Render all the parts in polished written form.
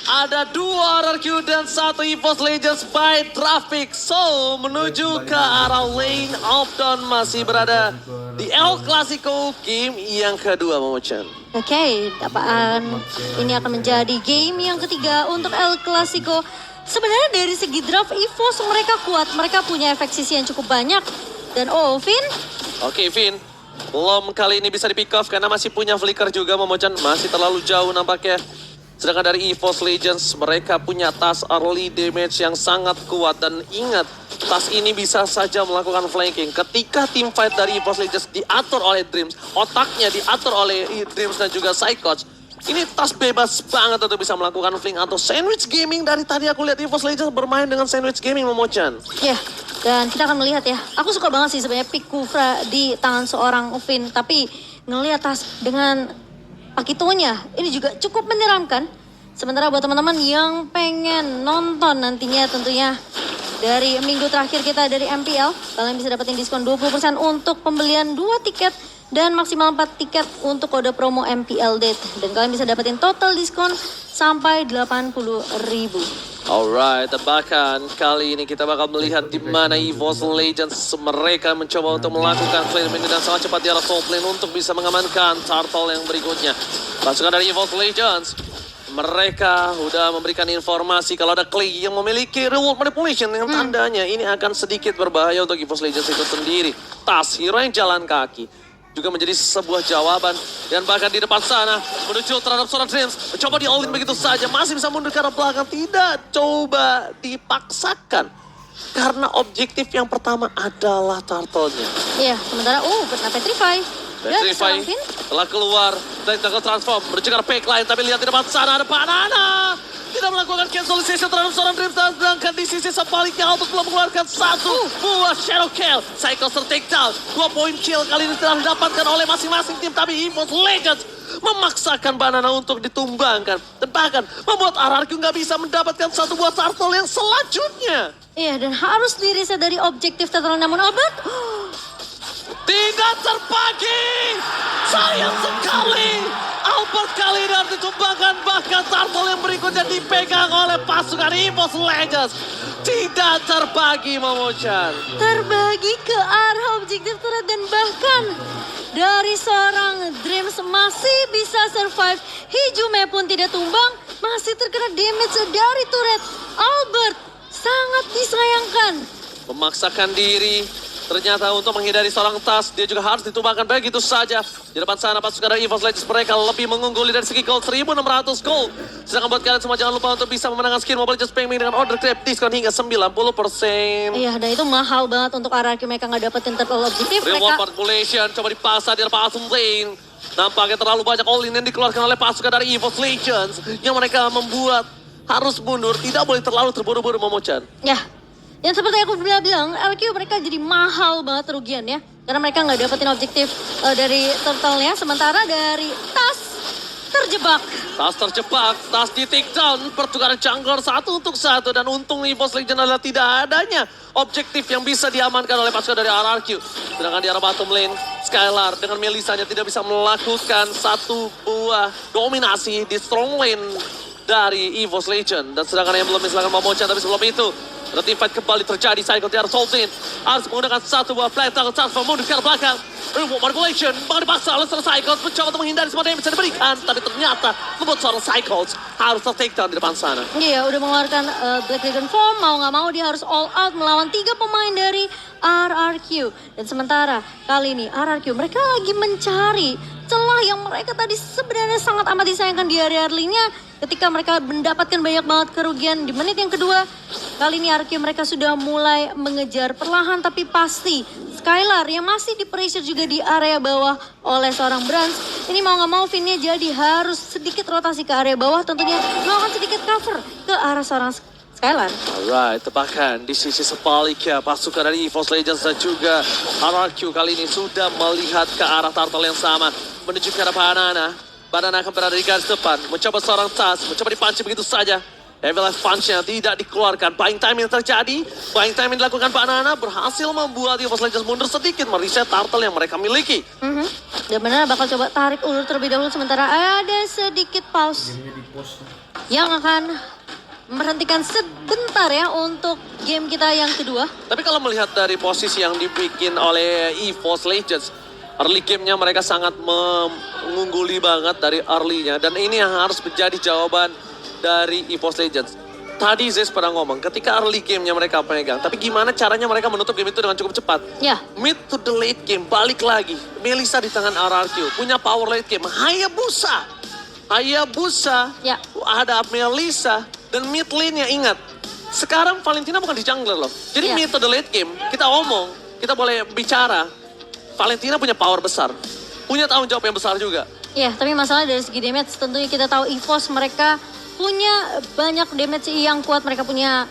Ada 2 RRQ dan 1 EVOS Legends by Traffic. So, menuju ke arah lane Opton masih berada di El Clasico game yang kedua, Momochan. Oke, ini akan menjadi game yang ketiga untuk El Clasico. Sebenarnya dari segi draft EVOS mereka kuat, mereka punya efek sisi yang cukup banyak. Dan Vin? Oke, Vin. Belum kali ini bisa di pick off karena masih punya flicker juga, Momochan. Masih terlalu jauh nampaknya. Sedangkan dari EVOS Legends, mereka punya tas early damage yang sangat kuat. Dan ingat, tas ini bisa saja melakukan flanking. Ketika team fight dari EVOS Legends diatur oleh Dreams, otaknya diatur oleh Dreams dan juga Psychots, ini tas bebas banget untuk bisa melakukan flank atau sandwich gaming. Dari tadi aku lihat EVOS Legends bermain dengan sandwich gaming, Momochan. Ya, dan kita akan melihat ya. Aku suka banget sih sebenarnya pick Kufra di tangan seorang Vin. Tapi ngelihat tas dengan Akitonya ini juga cukup menyeramkan. Sementara buat teman-teman yang pengen nonton nantinya tentunya dari minggu terakhir kita dari MPL, kalian bisa dapetin diskon 20% untuk pembelian 2 tiket dan maksimal 4 tiket untuk kode promo MPL Date. Dan kalian bisa dapetin total diskon sampai 80.000. Alright, bahkan kali ini kita bakal melihat di mana EVOS Legends mereka mencoba untuk melakukan clear menu dan sangat cepat di arah soul lane untuk bisa mengamankan turtle yang berikutnya. Pasukan dari EVOS Legends, mereka udah memberikan informasi kalau ada Clay yang memiliki reward manipulation yang tandanya ini akan sedikit berbahaya untuk EVOS Legends itu sendiri. Tas hero yang jalan kaki juga menjadi sebuah jawaban. Dan bahkan di depan sana menuju terhadap seorang Dreams. Mencoba di all in begitu saja. Masih bisa mundur ke arah belakang. Tidak coba dipaksakan. Karena objektif yang pertama adalah turtle-nya. Iya, sementara kena Petrify. Petrify telah keluar dari tengah transform. Menuju ke arah backline. Tapi lihat di depan sana ada Banana. Tidak melakukan cancelization terhadap seorang Dreams. Sedangkan di sisi sebaliknya Albert belum mengeluarkan satu buah shadow kill. Cycles takedown. 2 point kill kali ini telah didapatkan oleh masing-masing tim. Tapi EVOS Legends memaksakan Banana untuk ditumbangkan. Dan bahkan membuat RRQ nggak bisa mendapatkan satu buah turtle yang selanjutnya. Iya, dan harus di-reset dari objektif turtle. Namun Albert tidak terbagi. Sayang sekali. Albert kali ini harus ditumbangkan. Bahkan turtle yang berikutnya dipegang oleh pasukan EVOS Legends. Tidak terbagi, Momochan. terbagi ke arah objektif turret dan bahkan dari seorang Dreams masih bisa survive. Hijume pun tidak tumbang, masih terkena damage dari turret. Albert sangat disayangkan. Memaksakan diri. Ternyata untuk menghindari seorang tas, dia juga harus ditumbangkan begitu saja. Di depan sana pasukan dari EVOS Legends mereka lebih mengungguli dari segi gold 1.600 gold. Sedangkan buat kalian semua jangan lupa untuk bisa memenangkan skin Mobile Legends Payment dengan order grab diskon hingga 90%. Iya, dan itu mahal banget untuk RRQ mereka nggak dapetin turtle objektif. Reward Mereka manipulation coba dipaksa di depan Asum Lane. Nampaknya terlalu banyak all-in yang dikeluarkan oleh pasukan dari EVOS Legends. Yang mereka membuat harus mundur, tidak boleh terlalu terburu-buru, Momochan. ya. Dan seperti aku bilang, RRQ mereka jadi mahal banget kerugiannya. Karena mereka nggak dapetin objektif dari turtle-nya. Sementara dari tas terjebak. Tas terjebak, tas di takedown, pertukaran jungler 1-1 dan untung EVOS Legends adalah tidak adanya objektif yang bisa diamankan oleh pasukan dari RRQ. Sedangkan di arah bottom lane, Skylar dengan Melisanya tidak bisa melakukan satu buah dominasi di strong lane dari EVOS Legends. Dan sedangkan yang belum misalkan Momochan, tapi sebelum itu ada team fight kembali terjadi. Cycle di arah Soul Zone harus menggunakan satu buah flat tackle transfer mundur ke arah belakang. Reward manipulation bahkan dipaksa oleh seorang Cycles mencoba untuk menghindari semua damage yang diberikan, tapi ternyata membuat seorang Cycles harus take-down di depan sana. Iya, udah mengeluarkan Black Dragon Form, mau nggak mau dia harus all out melawan 3 pemain dari RRQ. Dan sementara kali ini RRQ mereka lagi mencari celah yang mereka tadi sebenarnya sangat amat disayangkan di area early-nya. Ketika mereka mendapatkan banyak banget kerugian di menit yang kedua. Kali ini RRQ mereka sudah mulai mengejar perlahan tapi pasti. Skylar yang masih di pressure juga di area bawah oleh seorang Brans. Ini mau nggak mau Vinnya jadi harus sedikit rotasi ke area bawah. Tentunya melakukan sedikit cover ke arah seorang Skylar. Alright, bahkan di sisi sebaliknya pasukan dari EVOS Legends dan juga RRQ kali ini sudah melihat ke arah turtle yang sama. Menuju ke arah Banana. Banana akan berada di garis depan. Mencoba seorang tas, mencoba dipancing begitu saja. Evil Punch-nya tidak dikeluarkan. Buying time yang terjadi. Buying time yang dilakukan Pak Nana berhasil membuat EVOS Legends mundur sedikit. Mereset turtle yang mereka miliki. Dan benar bakal coba tarik ulur terlebih dahulu. Sementara ada sedikit pause. Yang akan memberhentikan sebentar ya untuk game kita yang kedua. Tapi kalau melihat dari posisi yang dibikin oleh EVOS Legends, early game-nya mereka sangat mengungguli banget dari early-nya. Dan ini yang harus menjadi jawaban dari EVOS Legends. Tadi Zez pernah ngomong, ketika early game-nya mereka pegang, tapi gimana caranya mereka menutup game itu dengan cukup cepat? Ya. Mid to the late game, balik lagi. Melissa di tangan RRQ, punya power late game. Hayabusa, Ya. ada Melissa, dan mid lane-nya ingat. Sekarang Valentina bukan di jungler loh. Jadi Ya. mid to the late game, kita omong, kita boleh bicara. Valentina punya power besar, punya tanggung jawab yang besar juga. Ya, tapi masalah dari segi damage tentunya kita tahu EVOS mereka punya banyak damage yang kuat. Mereka punya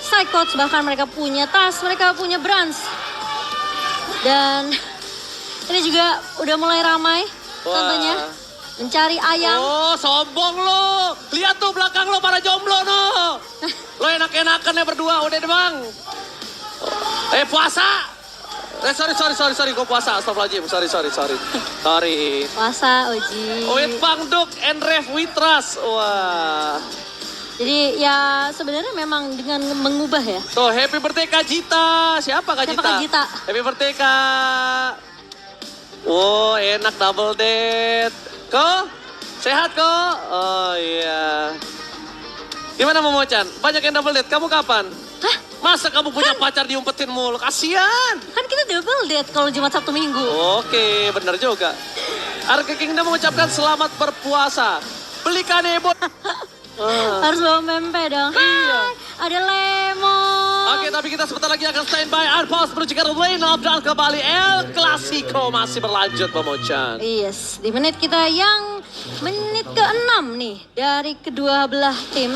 Psychots, bahkan mereka punya Tas, mereka punya Brands. Dan ini juga udah mulai ramai tentunya. Mencari ayam. Oh, sombong lo. Lihat tuh belakang lo para jomblo no. Lo enak-enakan ya berdua, udah deh bang. Puasa. Sorry, gue puasa. Astagfirullahaladzim, sorry. Puasa, Oji. With Bang Duk and Rev Witras. Wah. Jadi ya sebenarnya memang dengan mengubah ya. Tuh, happy birthday Kak Jita. Siapa Kak Jita? Siapa Kak Jita? Happy birthday Kak. Oh, enak double date. Ko? Sehat ko? Oh iya. Gimana Momochan? Banyak yang double date. Kamu kapan? Hah? Masa kamu punya pacar diumpetin mulu? Kasian. Kan kita double date kalau Jumat Sabtu Minggu. Oke, benar juga. Arke Kingdom mengucapkan selamat berpuasa. Belikan Ebo. Harus bawa mempe dong. Iya. Hai, ada lemon. Oke, tapi kita sebentar lagi akan standby. Arpos menuju ke lane up dan kembali El Clasico masih berlanjut, Momochan. Yes, di menit kita yang menit ke-6 nih dari kedua belah tim.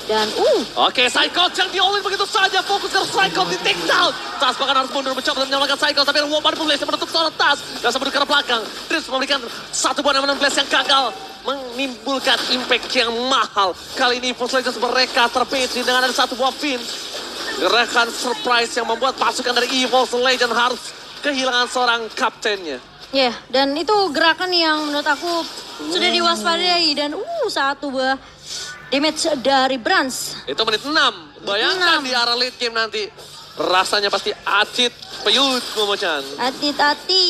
Dan Oke, Psycho yang di-all-in begitu saja. Fokus ke Psycho di take down. Tas bahkan harus mundur mencoba dan menyelamatkan Psycho. Tapi Woman pun bisa menutup seorang Tas. Dan sebelum ke belakang. Drift memberikan satu buah namun Blast yang gagal. Menimbulkan impact yang mahal. Kali ini EVOS Legends mereka terpetri dengan ada satu buah pin. Gerakan surprise yang membuat pasukan dari EVOS Legends harus kehilangan seorang kaptennya. ya, dan itu gerakan yang menurut aku sudah diwaspadai. Dan satu buah damage dari Brands. Itu menit 6. Bayangkan 6. di arah late game nanti. Rasanya pasti acit peyut, Momochan. Hati-hati.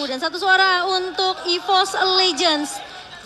Dan satu suara untuk EVOS Legends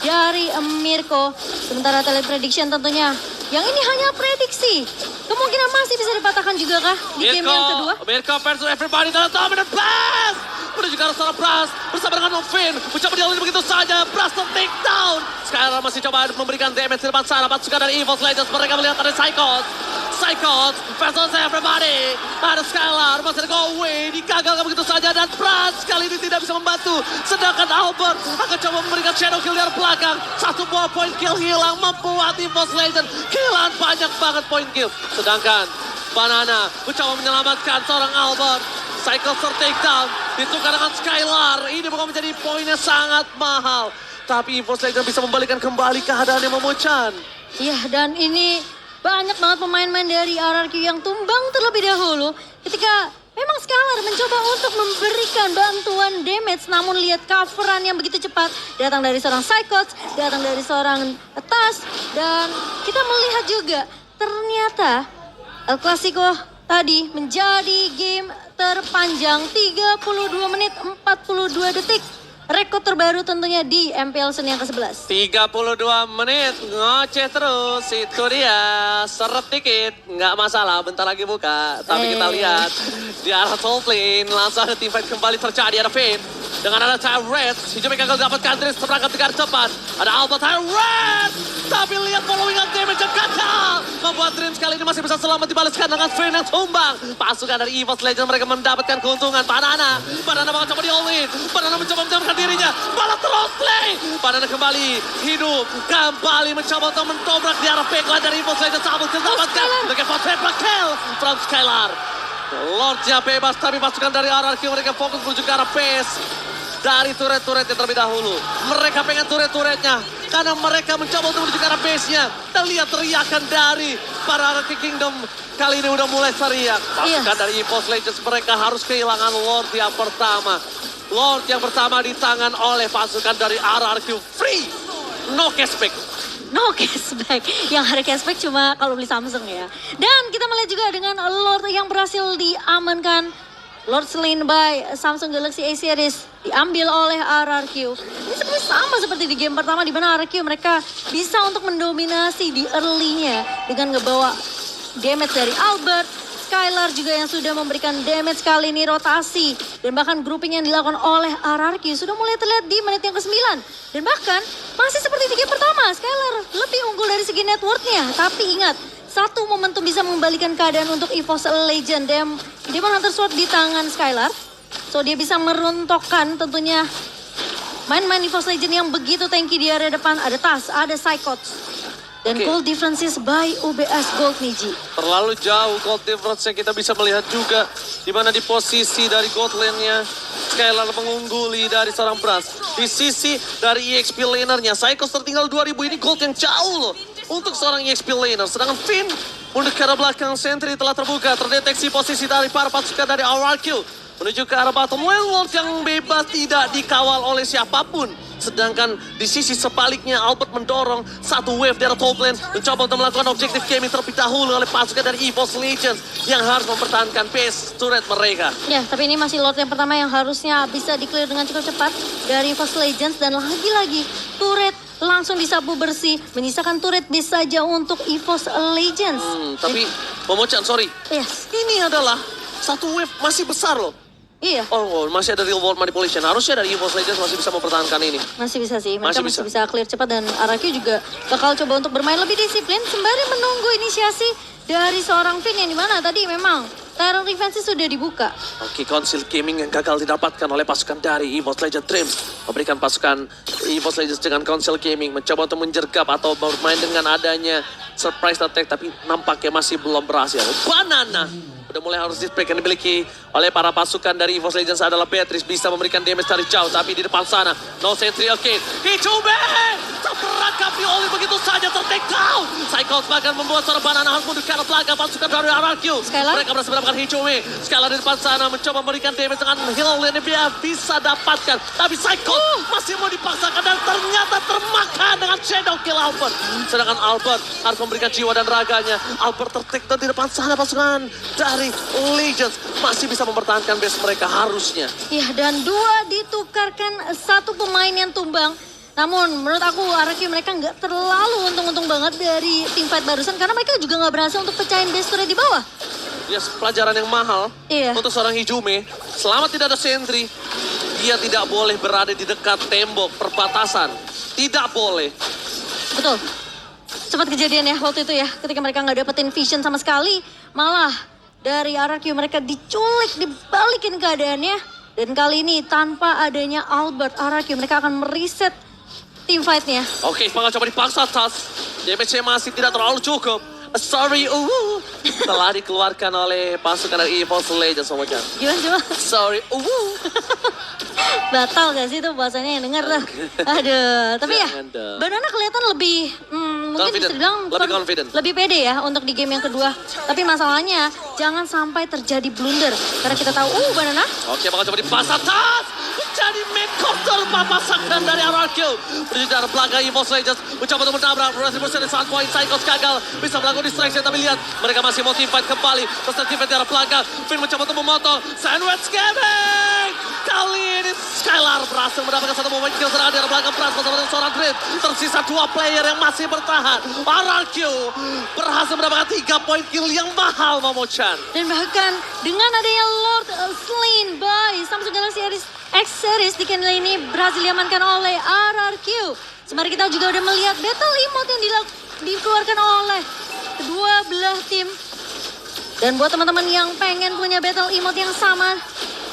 dari Mirko. Sementara teleprediction tentunya. Yang ini hanya prediksi. Kemungkinan masih bisa dipatahkan juga kah di game yang kedua? Mirko versus everybody dalam dominant blast. Menuju ke arah seorang Pras bersama dengan Novin. Mencoba dialih begitu saja. Pras take down. Skylar masih coba memberikan damage di depan sana. Pasukan dari EVOS Legends. Mereka melihat ada Psychos versus everybody. Ada Skylar masih ada go away. Digagalkan begitu saja. Dan Pras kali ini tidak bisa membantu. Sedangkan Albert akan coba memberikan shadow kill dari belakang. Satu buah point kill hilang. Membuat EVOS Legends kehilangan banyak banget point kill. Sedangkan Banana mencoba menyelamatkan seorang Albert. Cycle takedown ditukar dengan Skylar. Ini bukan menjadi poinnya sangat mahal. Tapi EVOS Legends bisa membalikan kembali keadaannya Momochan. Iya, dan ini banyak banget pemain-pemain dari RRQ yang tumbang terlebih dahulu. Ketika memang Skylar mencoba untuk memberikan bantuan damage. Namun lihat coveran yang begitu cepat. Datang dari seorang Psychots, datang dari seorang Tas. Dan kita melihat juga ternyata El Clasico tadi menjadi game terpanjang 32 menit 42 detik. Rekor terbaru tentunya di MPL Sen yang ke-11. 32 menit ngoceh terus. Itu dia. Seret dikit. Nggak masalah. Bentar lagi buka. Tapi kita lihat di arah top lane. Langsung ada teamfight kembali terjadi. Ada Finn. Dengan ada Tyrant. Hijau gagal dapatkan Dris. Terperangkap dengan cepat. Ada Alba Tyrant. Tapi lihat following up damage yang gagal. Membuat Dreams kali ini masih bisa selamat dibalaskan dengan Finn yang tumbang. Pasukan dari EVOS Legends mereka mendapatkan keuntungan. Banana bakal coba di-all-in. Banana mencoba menyelamatkan dirinya. Malah terus play. Banana kembali hidup. Kembali mencoba untuk mendobrak di arah backline dari EVOS Legends. Sabut diselamatkan. Dengan triple kill from Skylar. Lordnya bebas tapi pasukan dari RRQ mereka fokus menuju ke arah base. Dari turret-turretnya terlebih dahulu. Mereka pengen turret-turretnya. karena mereka mencoba untuk menuju ke arah base-nya. Dan lihat teriakan dari para Araki Kingdom kali ini udah mulai teriak. Pasukan dari EVOS Legends mereka harus kehilangan Lord yang pertama. Lord yang pertama di tangan oleh pasukan dari RRQ. Free, no cashback. No cashback. Yang ada cashback cuma kalau beli Samsung ya. Dan kita melihat juga dengan Lord yang berhasil diamankan. Lord slain by Samsung Galaxy A series diambil oleh RRQ. Ini sebenarnya sama seperti di game pertama di mana RRQ mereka bisa untuk mendominasi di early-nya dengan ngebawa damage dari Albert. Skylar juga yang sudah memberikan damage kali ini rotasi. Dan bahkan grouping yang dilakukan oleh RRQ sudah mulai terlihat di menit yang ke-9. Dan bahkan masih seperti di game pertama, Skylar lebih unggul dari segi net worth-nya. Tapi ingat, satu momentum bisa mengembalikan keadaan untuk EVOS Legend. Demon Hunter Sword di tangan Skylar. So dia bisa merontokkan tentunya main-main EVOS Legend yang begitu tanky di area depan. Ada Tas, ada Psychots. Dan gold differences by UBS Gold Niji. Terlalu jauh gold difference yang kita bisa melihat juga. Di mana di posisi dari gold lane-nya Skylar mengungguli dari seorang Brass. Di sisi dari EXP lanernya Psychos tertinggal 2000, ini gold yang jauh loh untuk seorang EXP laner. Sedangkan Finn mundur ke arah belakang, sentry telah terbuka. Terdeteksi posisi dari para pasukan dari RRQ menuju ke arah bottom lane. Lord yang bebas tidak dikawal oleh siapapun. Sedangkan di sisi sebaliknya Albert mendorong satu wave dari top lane. Mencoba untuk melakukan objektif gaming terlebih dahulu oleh pasukan dari EVOS Legends yang harus mempertahankan base turret mereka. Ya, tapi ini masih Lord yang pertama yang harusnya bisa di-clear dengan cukup cepat dari EVOS Legends. Dan lagi-lagi turret langsung disapu bersih. Menyisakan turret base saja untuk EVOS Legends. Tapi Momochan, sorry. Yes. Ini adalah satu wave masih besar loh. Iya. Oh, masih ada real world manipulation. Harusnya dari EVOS Legends masih bisa mempertahankan ini. Masih bisa sih, mereka Masih masih bisa clear cepat dan RRQ juga bakal coba untuk bermain lebih disiplin sembari menunggu inisiasi dari seorang Finn yang dimana tadi memang terror defense sudah dibuka. Oke, Council Gaming yang gagal didapatkan oleh pasukan dari EVOS Legends Dreams. Memberikan pasukan EVOS Legends dengan Council Gaming mencoba untuk menjergap atau bermain dengan adanya surprise attack, tapi nampaknya masih belum berhasil. Banana udah mulai harus display yang dimiliki oleh para pasukan dari EVOS Legends adalah Beatrice, bisa memberikan damage dari jauh, tapi di depan sana no sentry. Oke, Hichube terperangkap oleh begitu saja, tertake down. Psychos bahkan membuat seorang Banana harus mundur ke arah belakang pasukan dari RRQ. Mereka berhasil mendapatkan Hichube. Skylar di depan sana mencoba memberikan damage dengan heal yang dia bisa dapatkan, tapi Psychos masih mau dipaksakan dan ternyata termakan dengan shadow kill Albert. Sedangkan Albert harus memberikan jiwa dan raganya. Albert tertake down di depan sana pasukan dari Legends masih bisa mempertahankan base mereka harusnya. Ya, dan dua ditukarkan satu pemain yang tumbang. Namun menurut aku RRQ mereka nggak terlalu untung-untung banget dari tim fight barusan karena mereka juga nggak berhasil untuk pecahin base turret di bawah. Ya, pelajaran yang mahal untuk seorang Hijume. Selama tidak ada sentry, dia tidak boleh berada di dekat tembok perbatasan. Tidak boleh. Betul. Sempat kejadian ya waktu itu ya, ketika mereka nggak dapetin vision sama sekali, malah dari RRQ mereka diculik, dibalikin keadaannya. Dan kali ini tanpa adanya Albert, RRQ mereka akan mereset tim fight-nya. Oke, bakal coba dipaksa Tas. DPC masih tidak terlalu cukup. Sorry, telah dikeluarkan oleh pasukan dari EVOS Legends sama Jan. Gimana coba? Sorry, Batal gak sih itu bahasanya yang denger tuh? Aduh, tapi ya Banana kelihatan lebih mungkin bisa dibilang lebih confident, lebih pede ya untuk di game yang kedua. Tapi masalahnya jangan sampai terjadi blunder karena kita tahu Banana. Oke, bakal coba dipasang Tas. Jadi main counter pasangan dari RRQ. Menuju dari belakang EVOS Legends mencoba untuk menabrak. Berhasil dari saat poin Psychos gagal. Bisa melakukan distraction tapi lihat mereka masih motivated kembali. Terus activate dari belakang. Finn mencoba untuk memotong. Sandwich gaming. Kali ini Skylar berhasil mendapatkan satu momen kill serangan dari belakang Pras bersama dengan seorang Dream. Tersisa dua player yang masih bertahan. RRQ berhasil mendapatkan 3 poin kill yang mahal, Momochan. Dan bahkan dengan adanya Lord slain by Samsung Galaxy X Series di kali ini berhasil diamankan oleh RRQ. Sembari kita juga udah melihat battle emote yang dikeluarkan oleh kedua belah tim. Dan buat teman-teman yang pengen punya battle emote yang sama,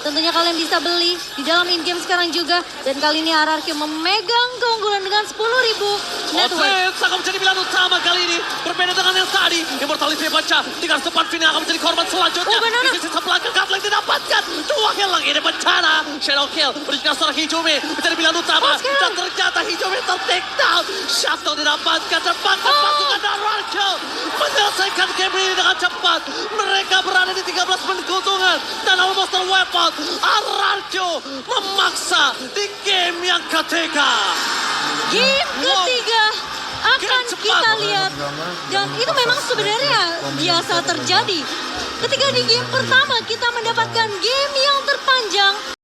tentunya kalian bisa beli di dalam in-game sekarang juga. Dan kali ini RRQ memegang keunggulan dengan 10.000 net worth. Sangat menjadi pilihan utama. utama kali ini. Berbeda dengan yang tadi. Immortality baca. Tinggal sempat Vini akan menjadi korban selanjutnya. Oh, benar. Di sisi sebelah Gatling didapatkan. 2 kill lagi ini bencana. Shadow kill. Berikan seorang Hijumi. Menjadi pilihan utama. Dan ternyata Hijumi ter-take down. Shuttle didapatkan. Dan bahkan pasukan Ararkyo menyelesaikan game ini dengan cepat. Mereka berada di 13 menit keuntungan. Dan almost terweapon. Ararkyo memaksa di game yang ketiga. Game ketiga akan kita lihat. Dan itu memang sebenarnya biasa terjadi. Ketika di game pertama kita mendapatkan game yang terpanjang.